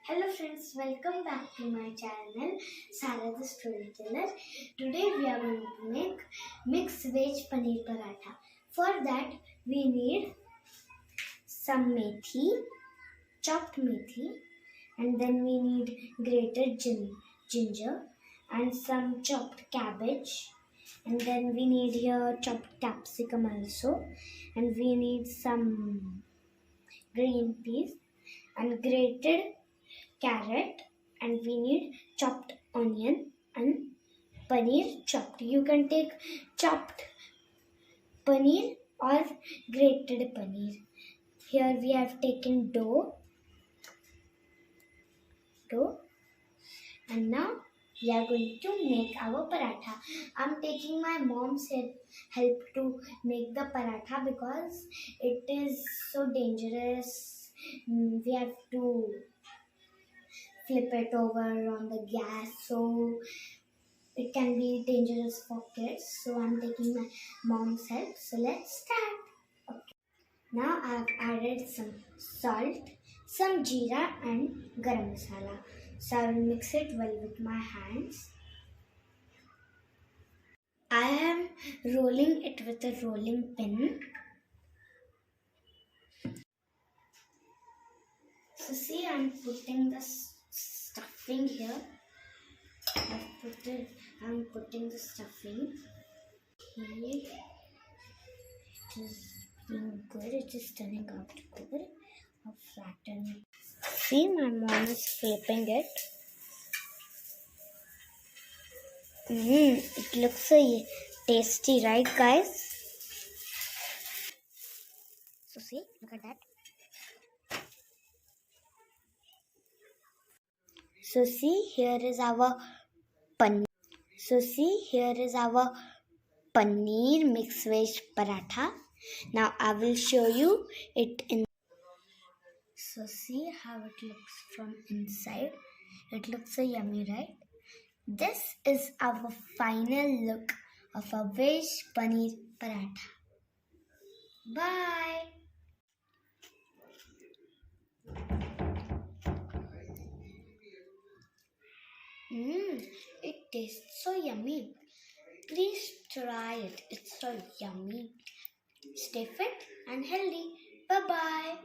Hello friends, welcome back to my channel Sara the Storyteller. Today we are going to make mixed veg paneer paratha. For that we need some methi, chopped methi, and then we need grated ginger and some chopped cabbage, and then we need here chopped capsicum also, and we need some green peas and grated carrot, and we need chopped onion and paneer chopped. You can take chopped paneer or grated paneer. Here we have taken dough, and now we are going to make our paratha. I'm taking my mom's help to make the paratha because it is so dangerous. We have to flip it over on the gas, so it can be dangerous for kids. So I'm taking my mom's help. So let's start. Okay. Now I've added some salt, some jeera and garam masala. So I will mix it well with my hands. I am rolling it with a rolling pin. So see, I'm putting the stuffing here. I'm putting the stuffing here. It is being good. It is turning out good. I'll flatten it. See, my mom is flipping it. It looks so tasty, right, guys? So see, look at that. So see, here is our paneer. So see, here is our paneer mixed veg paratha. Now I will show you it in. So see how it looks from inside. It looks so yummy, right? This is our final look of a veg paneer paratha. Bye. It tastes so yummy. Please try it. It's so yummy. Stay fit and healthy. Bye-bye.